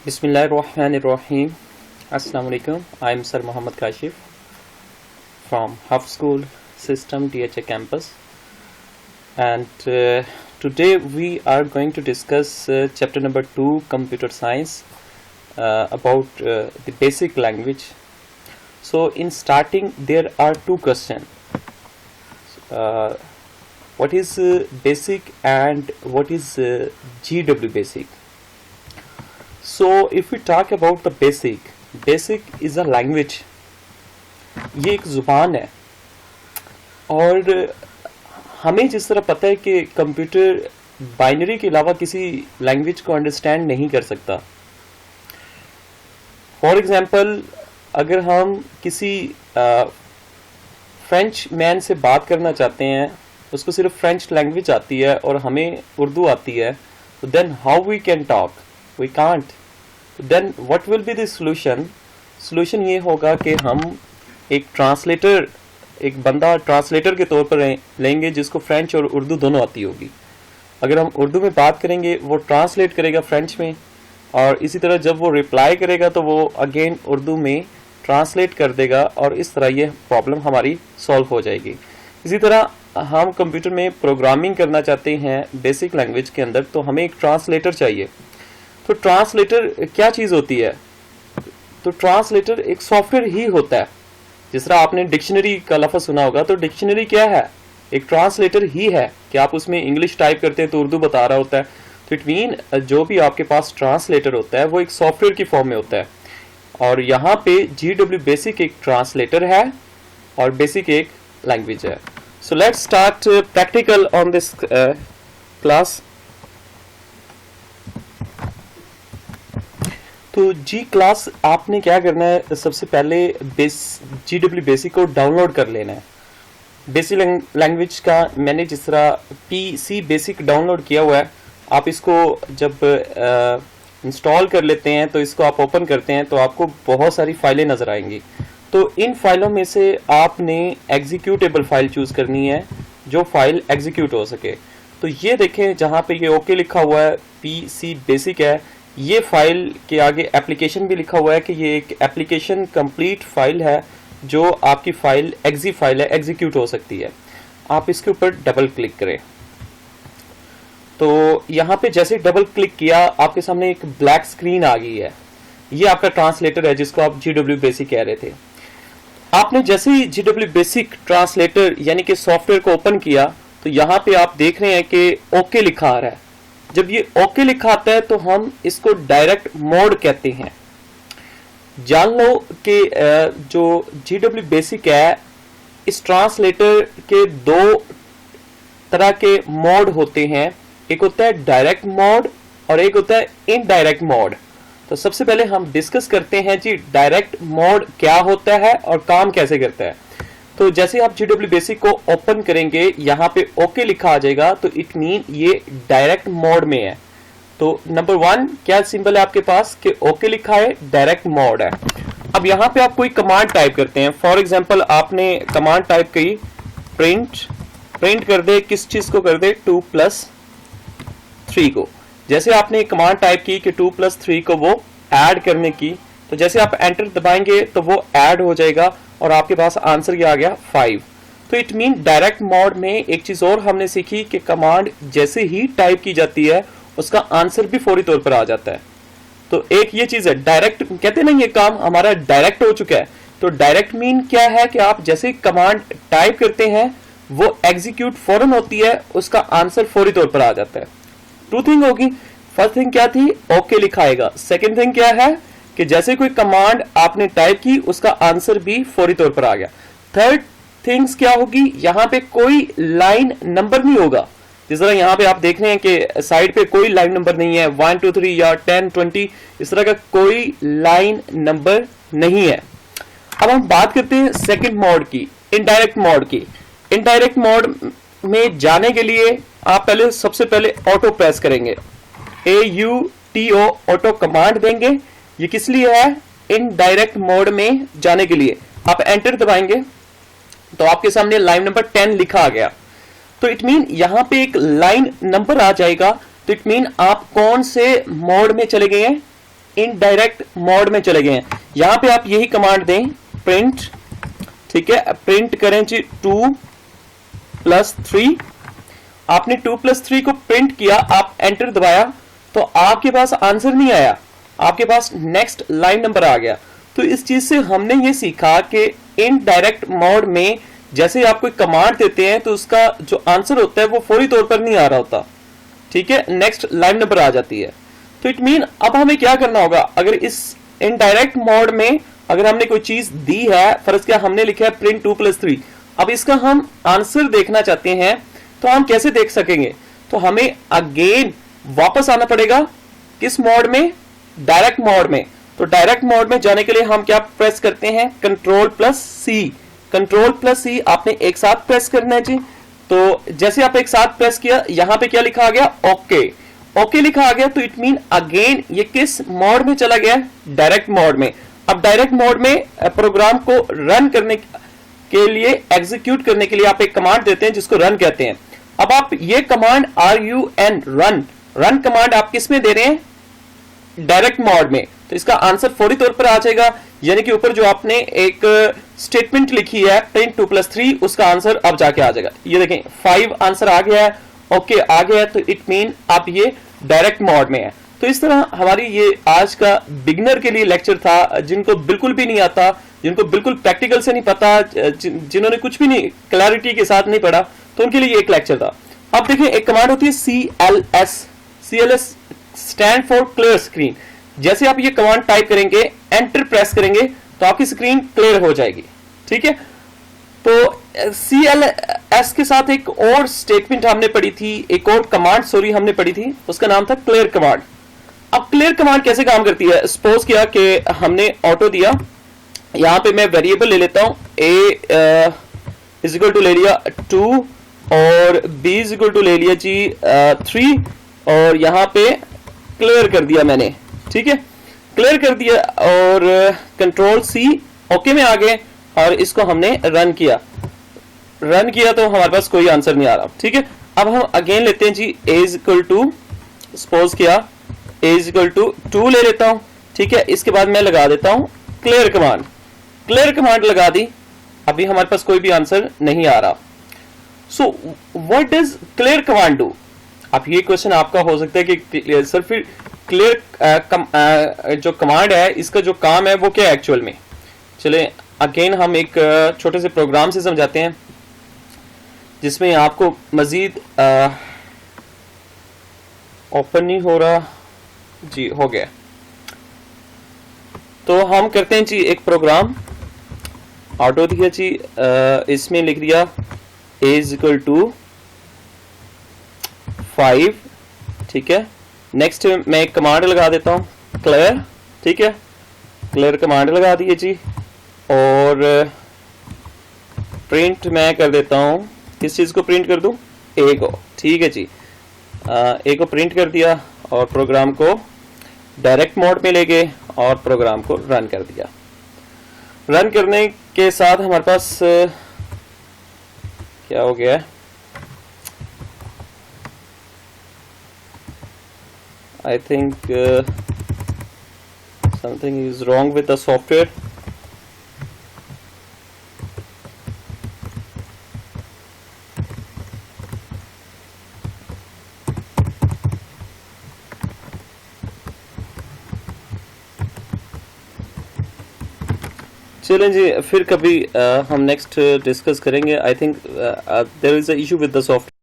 Bismillahirrahmanirrahim. Assalamu alaikum. I am Sir Muhammad Kashif from Huff School System DHA campus, and today we are going to discuss chapter number 2, Computer Science, about the basic language. So in starting there are two questions. What is basic and what is GW basic? So if we talk about the basic is a language. ये एक ज़ुबान है और हमें जिस तरह पता है कि कंप्यूटर बाइनरी के अलावा किसी लैंग्वेज को अंडरस्टैंड नहीं कर सकता. फॉर एग्जांपल अगर हम किसी फ्रेंच मैन से बात करना चाहते हैं, उसको सिर्फ फ्रेंच लैंग्वेज आती है और हमें उर्दू आती है, तो then how we can talk? We can't. Then what will be the solution? Solution ये होगा कि हम एक ट्रांसलेटर, एक बंदा ट्रांसलेटर के तौर पर लेंगे जिसको फ्रेंच और उर्दू दोनों आती होगी. अगर हम उर्दू में बात करेंगे वो ट्रांसलेट करेगा फ्रेंच में, और इसी तरह जब वो रिप्लाई करेगा तो वो अगेन उर्दू में ट्रांसलेट कर देगा, और इस तरह ये प्रॉब्लम हमारी सॉल्व हो जाएगी. इसी तरह हम कंप्यूटर में प्रोग्रामिंग करना चाहते हैं बेसिक लैंग्वेज के अंदर, तो हमें एक ट्रांसलेटर चाहिए. तो ट्रांसलेटर क्या चीज़ होती है? तो ट्रांसलेटर एक सॉफ्टवेयर ही होता है. जिस तरह आपने डिक्शनरी का लफ्ज़ सुना होगा, तो डिक्शनरी क्या है? एक ट्रांसलेटर ही है कि आप उसमें इंग्लिश टाइप करते हैं तो उर्दू बता रहा होता है. तो इट मीन जो भी आपके पास ट्रांसलेटर होता है वो एक सॉफ्टवेयर की फॉर्म में होता है, और यहाँ पे GW बेसिक एक ट्रांसलेटर है और बेसिक एक लैंग्वेज है. So let's start practical on this class. तो जी क्लास आपने क्या करना है, सबसे पहले GW बेसिक को डाउनलोड कर लेना है. बेसिक लैंग्वेज का मैंने जिस तरह PC बेसिक डाउनलोड किया हुआ है, आप इसको जब इंस्टॉल कर लेते हैं तो इसको आप ओपन करते हैं तो आपको बहुत सारी फाइलें नज़र आएंगी. तो इन फाइलों में से आपने एग्जीक्यूटेबल फाइल चूज़ करनी है जो फाइल एग्जीक्यूट हो सके. तो ये देखें जहाँ पे ये ओके लिखा हुआ है, PC बेसिक है. ये फाइल के आगे एप्लीकेशन भी लिखा हुआ है कि ये एक एप्लीकेशन कंप्लीट फाइल है जो आपकी फाइल एग्जी फाइल है, एग्जीक्यूट हो सकती है. आप इसके ऊपर डबल क्लिक करें. तो यहाँ पे जैसे डबल क्लिक किया आपके सामने एक ब्लैक स्क्रीन आ गई है. ये आपका ट्रांसलेटर है जिसको आप GW बेसिक कह रहे थे. आपने जैसे ही GW बेसिक ट्रांसलेटर यानी कि सॉफ्टवेयर को ओपन किया तो यहाँ पे आप देख रहे हैं कि ओके लिखा आ रहा है. जब ये ओके लिखा आता है तो हम इसको डायरेक्ट मोड कहते हैं. जान लो कि जो GW बेसिक है, इस ट्रांसलेटर के दो तरह के मोड होते हैं. एक होता है डायरेक्ट मोड और एक होता है इनडायरेक्ट मोड. तो सबसे पहले हम डिस्कस करते हैं जी डायरेक्ट मोड क्या होता है और काम कैसे करता है. तो जैसे आप GW बेसिक को ओपन करेंगे यहाँ पे ओके लिखा आ जाएगा, तो इट मीन ये डायरेक्ट मोड में है. तो नंबर 1 क्या सिंबल है आपके पास कि ओके लिखा है, डायरेक्ट मोड है. अब यहाँ पे आप कोई कमांड टाइप करते हैं. फॉर एग्जांपल आपने कमांड टाइप की प्रिंट कर दे, किस चीज को कर दे, 2+3 को. जैसे आपने कमांड टाइप की कि 2+3 को वो ऐड करने की, तो जैसे आप एंटर दबाएंगे तो वो ऐड हो जाएगा और आपके पास आंसर क्या आ गया, 5. तो इट मीन डायरेक्ट मोड में एक चीज और हमने सीखी कि कमांड जैसे ही टाइप की जाती है उसका आंसर भी फौरी तौर पर आ जाता है. तो एक ये चीज है डायरेक्ट, कहते नहीं ये काम हमारा डायरेक्ट हो चुका है. तो डायरेक्ट मीन क्या है कि आप जैसे कमांड टाइप करते हैं वो एग्जीक्यूट फौरन होती है, उसका आंसर फौरी तौर पर आ जाता है. 2 थिंग होगी. फर्स्ट थिंग क्या थी, ओके लिखाएगा. सेकेंड थिंग क्या है कि जैसे कोई कमांड आपने टाइप की उसका आंसर भी फौरी तौर पर आ गया. थर्ड थिंग्स क्या होगी, यहाँ पे कोई लाइन नंबर नहीं होगा. जिस तरह यहाँ पे आप देख रहे हैं कि साइड पे कोई लाइन नंबर नहीं है, 1 2 3 या 10 20 इस तरह का कोई लाइन नंबर नहीं है. अब हम बात करते हैं सेकंड मोड की, इनडायरेक्ट मोड की. इनडायरेक्ट मोड में जाने के लिए आप सबसे पहले ऑटो प्रेस करेंगे, AUTO ऑटो कमांड देंगे. ये किस लिए है, इनडायरेक्ट मोड में जाने के लिए. आप एंटर दबाएंगे तो आपके सामने लाइन नंबर 10 लिखा आ गया. तो इट मीन यहां पे एक लाइन नंबर आ जाएगा. तो इट मीन आप कौन से मोड में चले गए हैं, इनडायरेक्ट मोड में चले गए हैं। यहां पे आप यही कमांड दें, प्रिंट, ठीक है, प्रिंट करें जी 2+3। आपने 2+3 को प्रिंट किया, आप एंटर दबाया तो आपके पास आंसर नहीं आया, आपके पास नेक्स्ट लाइन नंबर आ गया। तो इस चीज से हमने ये सीखा कि इनडायरेक्ट मोड में जैसे आप कोई कमांड देते हैं तो उसका जो आंसर होता है वो फौरी तौर पर नहीं आ रहा होता, ठीक है, नेक्स्ट लाइन नंबर आ जाती है। तो इट मीन अब हमें क्या करना होगा, अगर इस इनडायरेक्ट मोड में अगर हमने कोई चीज दी है, फर्ज क्या हमने लिखा है प्रिंट 2+3, अब इसका हम आंसर देखना चाहते हैं तो हम कैसे देख सकेंगे, तो हमें अगेन वापस आना पड़ेगा किस मोड में, डायरेक्ट मोड में। तो डायरेक्ट मोड में जाने के लिए हम क्या प्रेस करते हैं, Ctrl+C, Ctrl+C आपने एक साथ प्रेस करना है जी। तो जैसे आप एक साथ प्रेस किया, यहां पे क्या लिखा आ गया, ओके, ओके लिखा आ गया। तो इट मीन अगेन ये किस मोड में चला गया, डायरेक्ट मोड में। अब डायरेक्ट मोड में प्रोग्राम को रन करने के लिए, एग्जीक्यूट करने के लिए आप एक कमांड देते हैं जिसको रन कहते हैं। अब आप ये कमांड RUN, रन कमांड आप किस में दे रहे हैं, डायरेक्ट मोड में। तो इसका आंसर फौरी तौर पर आ जाएगा, यानी कि ऊपर जो आपने एक स्टेटमेंट लिखी है प्रिंट 2+3, उसका आंसर अब जाके आ जाएगा। ये देखें 5 आंसर आ गया है, ओके आ गया है। तो इट मीन आप ये डायरेक्ट मोड में है। तो इस तरह हमारी ये आज का बिगिनर के लिए लेक्चर था, जिनको बिल्कुल भी नहीं आता, जिनको बिल्कुल प्रैक्टिकल से नहीं पता, जिन्होंने कुछ भी नहीं क्लैरिटी के साथ नहीं पढ़ा, तो उनके लिए एक लेक्चर था। अब देखिए एक कमांड होती है CLS stand for clear screen. जैसे आप ये कमांड टाइप करेंगे, एंटर प्रेस करेंगे तो आपकी स्क्रीन क्लियर हो जाएगी, ठीक है। तो CLS के साथ एक और स्टेटमेंट हमने पढ़ी थी, एक और कमांड सॉरी हमने पढ़ी थी, उसका नाम था क्लियर कमांड। अब क्लियर कमांड कैसे काम करती है, सपोज किया कि हमने ऑटो दिया, यहां पे मैं वेरिएबल ले लेता हूं, A इज इक्वल टू ले लिया 2 और B इज इक्वल टू ले लिया जी 3 और यहां पे क्लियर कर दिया मैंने, ठीक है, क्लियर कर दिया और Ctrl+C ओके में आ गए और इसको हमने रन किया तो हमारे पास कोई आंसर नहीं आ रहा, ठीक है। अब हम अगेन लेते हैं जी A is equal to, suppose किया A इज इक्वल टू 2 ले लेता हूं, ठीक है। इसके बाद मैं लगा देता हूं क्लियर कमांड लगा दी, अभी हमारे पास कोई भी आंसर नहीं आ रहा। So what does clear command do, अब ये क्वेश्चन आपका हो सकता है कि सर फिर क्लियर जो कमांड है इसका जो काम है वो क्या है एक्चुअल में। चले अगेन हम एक छोटे से प्रोग्राम से समझाते हैं जिसमें आपको मजीद ओपन नहीं हो रहा जी, हो गया। तो हम करते हैं जी एक प्रोग्राम, ऑटो दिया जी, इसमें लिख दिया A इज इक्वल टू 5, ठीक है। नेक्स्ट मैं एक कमांड लगा देता हूं क्लियर, ठीक है, क्लियर कमांड लगा दिए जी और प्रिंट मैं कर देता हूं, किस चीज को प्रिंट कर दूं, A को, ठीक है जी। A को प्रिंट कर दिया और प्रोग्राम को डायरेक्ट मोड में ले गए और प्रोग्राम को रन कर दिया। रन करने के साथ हमारे पास क्या हो गया है, I think something is wrong with the software. चलें जी, फिर कभी हम नेक्स्ट डिस्कस करेंगे। I think there is a issue with the software.